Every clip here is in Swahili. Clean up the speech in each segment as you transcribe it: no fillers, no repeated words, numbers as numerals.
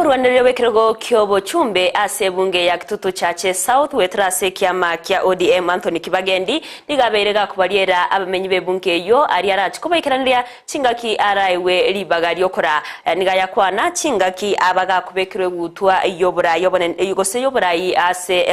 Omurwanire w'ekirogo kyobo chumbe ase bunge ya Kitutu Chache South wetrase kiama kya ODM Anthony Kibagendi nigaberega kubaliera abamenyi bebunge yo ari arachikobayikiranira chingaki araiwe libagari okora nigaya kwana chingaki abaga kubekirwe gutwa yobura yobone yugose yoburai ase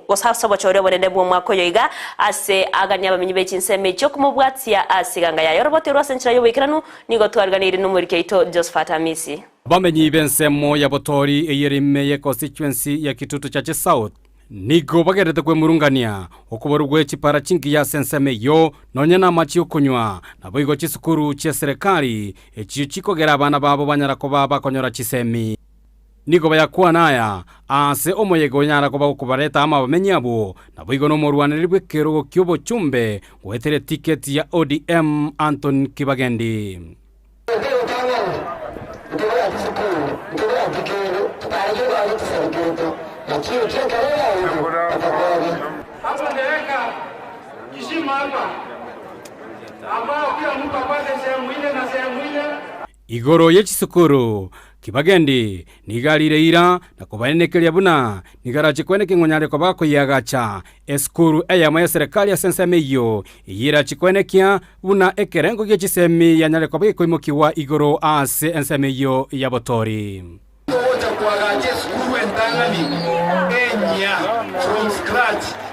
osasa bachore bonene bwo mwako yoiga ase aganya abamenyi bechinseme cyo kumubwatia ase gangaya yorobote rwasenchira yobikiranu nigo twarganire numurikeito Josephat Amisi. Bamenyi bensemo ya Botori eyerime ye constituency ya Kitutu Chache South nigo bagerete kwe murungania okuborugwe chipara chingi ya senseme yo nonyana machi okunywa nabo igo chisukuru che serikali echiyo chikogera abana babo banyarako baba konyora chisemi nigo bayakuwa naya ase omoyego nyara ko bakubareta ama bamenyi abo nabo igo no morwanirwe kero kyobo chumbe wetere ticket ya ODM Anthony Kibagendi. Igoro yechisukuru Kibagendi nigalire ira na kubanenekelia buna nigarache kweneke ngonyare ko bakoyagacha eskuru eyama ya serikali ya senseme yo yira chikwenekia buna ekerengo yechisemi yanyare ko bikoimokiwa igoro ase enseme yo ya Botori from scratch.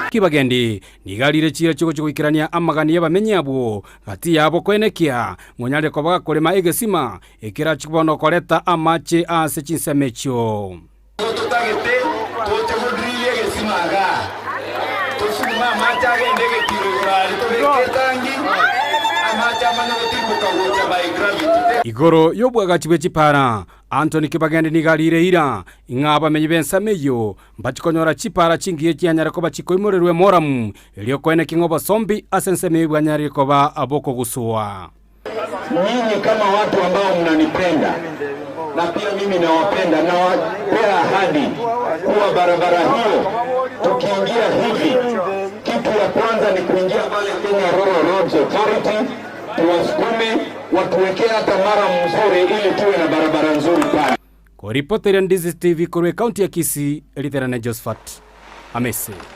Kibagendi nigalire chira chiko chikukirania amagani y'abamenyi abo gati yabo kwenekia ngonyare ko bagakorema egesima ekira chibono koleta amache ase chinsemecho totagete totegudriye egesima ga tosuma amacha gendege kirogari tobeketangi amacha mano tibuka gocha by gravity igoro yobwaga chibwe chipara Anthony Kibagendi nigalire ira ingaba menyi bensame yo mbachikonyora chipara chingiye cyanyare ko bachikoimorerwe moramu eliyo kwene kingoba sombi asenseme bwanyare ko ba aboko gusuwa. Nyinyi kama watu ambao mnanipenda na pia mimi nawapenda na wapea ahadi kuwa barabara hiyo tukiingia hivi kitu ya kwanza ni kuingia pale Kenya Rural Roads Authority tuwasukume watuwekea hata mara mzuri ili tuwe na barabara nzuri pale. Kwa ripoti ya Ndizi TV kwa kaunti ya Kisii, Elitera na Josephat Amisi.